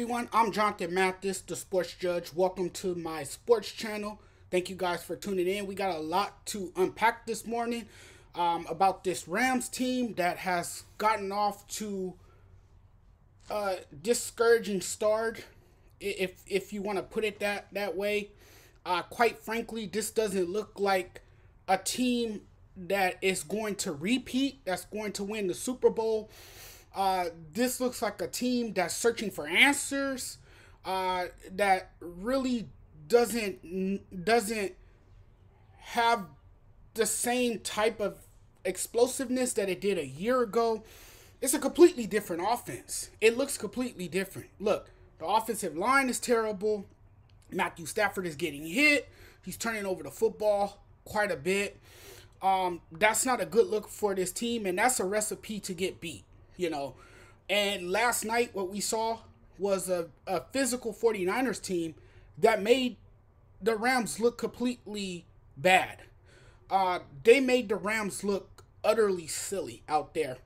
Everyone, I'm Jonathan Mathis, the sports judge. Welcome to my sports channel. Thank you guys for tuning in. We got a lot to unpack this morning about this Rams team that has gotten off to a discouraging start, if you want to put it that way. Quite frankly, this doesn't look like a team that is going to repeat, that's going to win the Super Bowl. This looks like a team that's searching for answers. That really doesn't have the same type of explosiveness that it did a year ago. It's a completely different offense. It looks completely different. Look, the offensive line is terrible. Matthew Stafford is getting hit. He's turning over the football quite a bit. That's not a good look for this team, and that's a recipe to get beat, you know. And last night, what we saw was a physical 49ers team that made the Rams look completely bad. They made the Rams look utterly silly out there.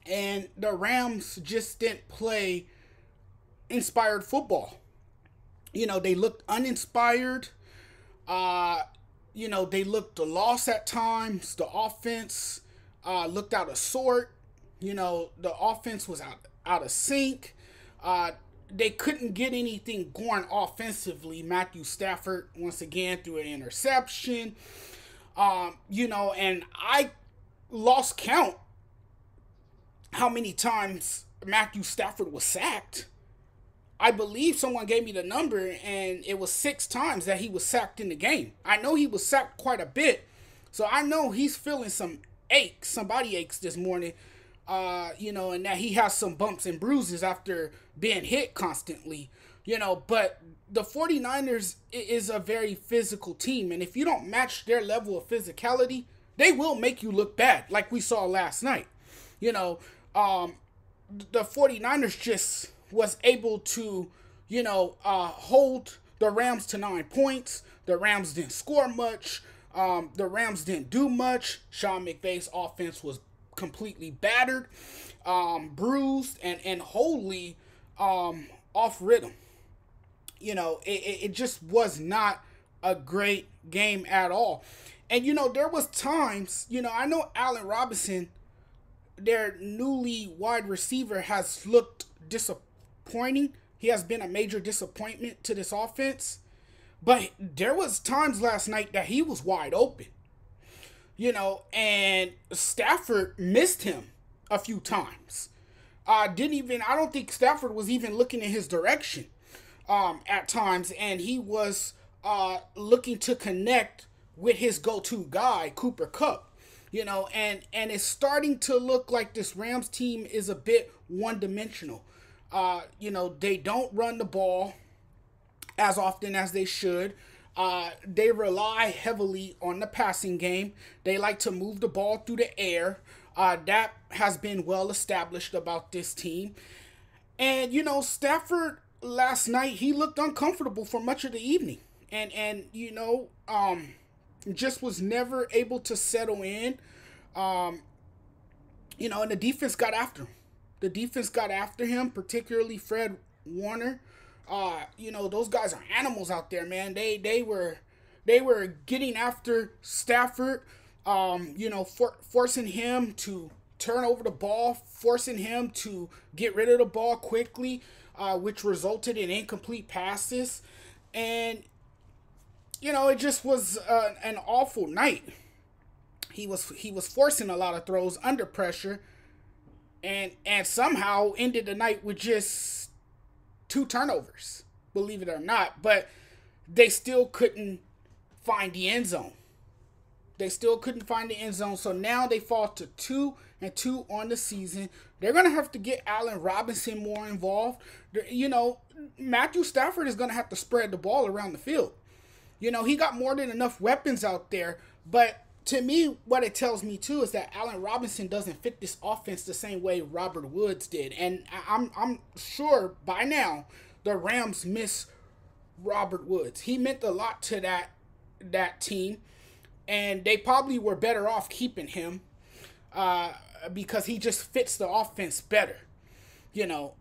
And the Rams just didn't play inspired football. You know, they looked uninspired. They looked lost at times. The offense looked out of sort. You know, the offense was out of sync. They couldn't get anything going offensively. Matthew Stafford, once again, threw an interception. And I lost count how many times Matthew Stafford was sacked. I believe someone gave me the number, and it was 6 times that he was sacked in the game. I know he was sacked quite a bit, so I know he's feeling some body aches this morning, and that he has some bumps and bruises after being hit constantly, but the 49ers is a very physical team, and if you don't match their level of physicality, they will make you look bad, like we saw last night. The 49ers just was able to, hold the Rams to 9 points. The Rams didn't score much. The Rams didn't do much. Sean McVay's offense was completely battered, bruised, and wholly off rhythm. It just was not a great game at all. And, there was times, I know Allen Robinson, their newly wide receiver, has looked disappointing. He has been a major disappointment to this offense. But there was times last night that he was wide open. And Stafford missed him a few times. I don't think Stafford was even looking in his direction at times. And he was looking to connect with his go-to guy, Cooper Kupp. And it's starting to look like this Rams team is a bit one-dimensional. They don't run the ball as often as they should. They rely heavily on the passing game. They like to move the ball through the air. That has been well established about this team. And, Stafford last night, he looked uncomfortable for much of the evening. And just was never able to settle in. And the defense got after him. The defense got after him, particularly Fred Warner. Those guys are animals out there, man. They were getting after Stafford, forcing him to turn over the ball, forcing him to get rid of the ball quickly, which resulted in incomplete passes. And it just was an awful night. He was forcing a lot of throws under pressure, and somehow ended the night with just 2 turnovers, believe it or not. But they still couldn't find the end zone. So now they fall to 2-2 on the season. They're going to have to get Allen Robinson more involved. Matthew Stafford is going to have to spread the ball around the field. He got more than enough weapons out there, but to me, what it tells me too is that Allen Robinson doesn't fit this offense the same way Robert Woods did. And I'm sure by now the Rams miss Robert Woods. He meant a lot to that team, and they probably were better off keeping him because he just fits the offense better.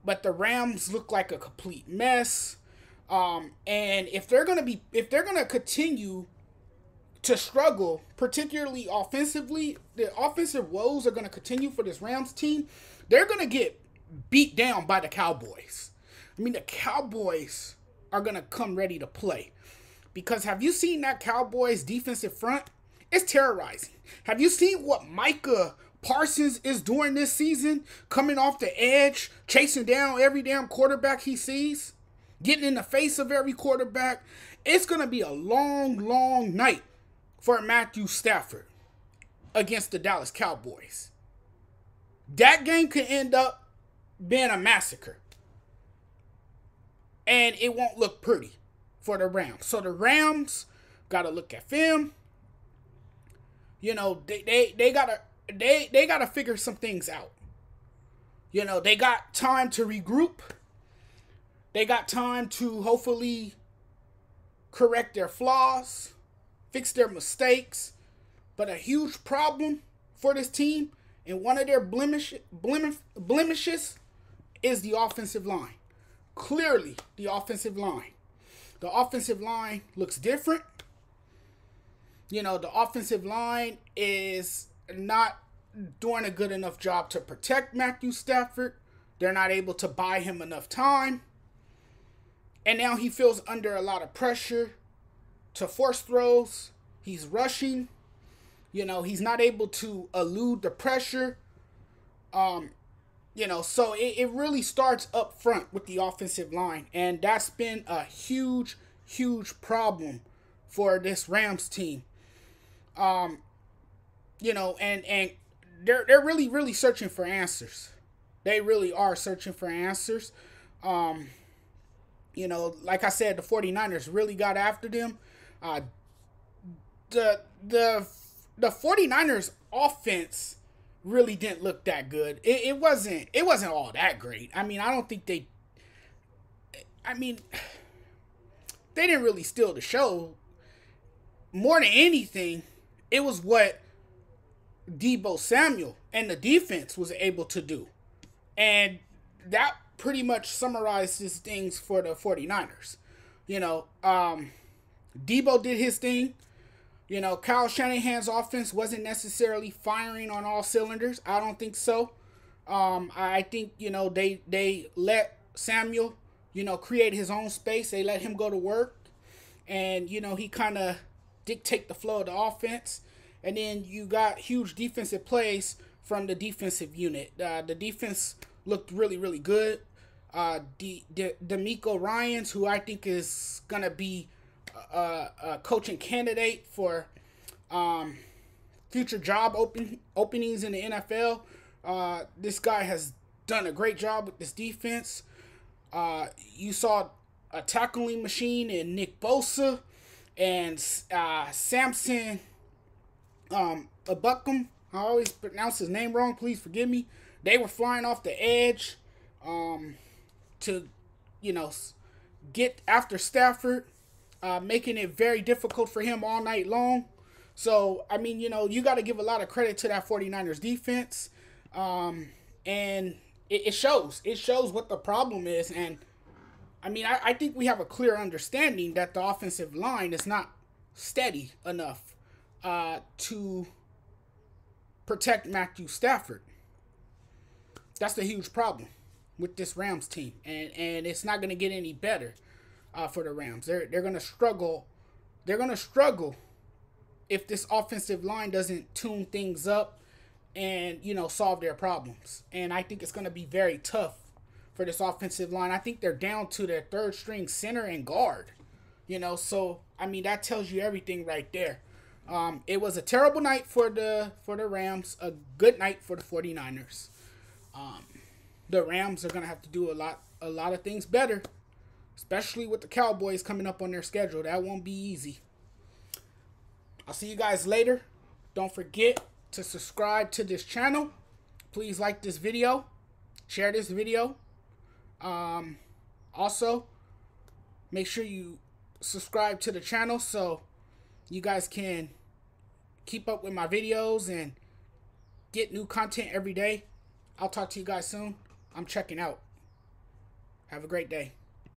But the Rams look like a complete mess. And if they're gonna continue to struggle, particularly offensively, the offensive woes are gonna continue for this Rams team. They're gonna get beat down by the Cowboys. I mean, the Cowboys are gonna come ready to play. Because have you seen that Cowboys defensive front? It's terrorizing. Have you seen what Micah Parsons is doing this season? Coming off the edge, chasing down every damn quarterback he sees, getting in the face of every quarterback. It's going to be a long, long night for Matthew Stafford against the Dallas Cowboys. That game could end up being a massacre. And it won't look pretty for the Rams. So the Rams got to look at film. They gotta figure some things out. They got time to regroup. They got time to hopefully correct their flaws, fix their mistakes. But a huge problem for this team, and one of their blemishes is the offensive line. Clearly, the offensive line. The offensive line looks different. The offensive line is not doing a good enough job to protect Matthew Stafford. They're not able to buy him enough time. And now he feels under a lot of pressure to force throws. He's rushing. He's not able to elude the pressure. So it really starts up front with the offensive line. And that's been a huge, huge problem for this Rams team. And they're really, really searching for answers. They really are searching for answers. Like I said, the 49ers really got after them. The 49ers offense really didn't look that good. It wasn't all that great. I mean, I don't think they didn't really steal the show. More than anything, it was what Deebo Samuel and the defense was able to do. And that pretty much summarizes things for the 49ers. Deebo did his thing. Kyle Shanahan's offense wasn't necessarily firing on all cylinders. I don't think so. I think, they let Samuel, create his own space. They let him go to work. And, he kind of dictate the flow of the offense. And then you got huge defensive plays from the defensive unit. The defense looked really, really good. D'Amico Ryans, who I think is going to be a coaching candidate for future job openings in the NFL. This guy has done a great job with this defense. You saw a tackling machine in Nick Bosa and Samson Abuckham. I always pronounce his name wrong. Please forgive me. They were flying off the edge to, get after Stafford, making it very difficult for him all night long. So, you got to give a lot of credit to that 49ers defense. And it shows. It shows what the problem is. And, I think we have a clear understanding that the offensive line is not steady enough to protect Matthew Stafford. That's the huge problem with this Rams team. And it's not going to get any better for the Rams. They're going to struggle. They're going to struggle if this offensive line doesn't tune things up and, solve their problems. And I think it's going to be very tough for this offensive line. I think they're down to their third string center and guard. So, that tells you everything right there. It was a terrible night for the Rams, a good night for the 49ers. The Rams are going to have to do a lot of things better, especially with the Cowboys coming up on their schedule. That won't be easy. I'll see you guys later. Don't forget to subscribe to this channel. Please like this video. Share this video. Also, make sure you subscribe to the channel so you guys can keep up with my videos and get new content every day. I'll talk to you guys soon. I'm checking out. Have a great day.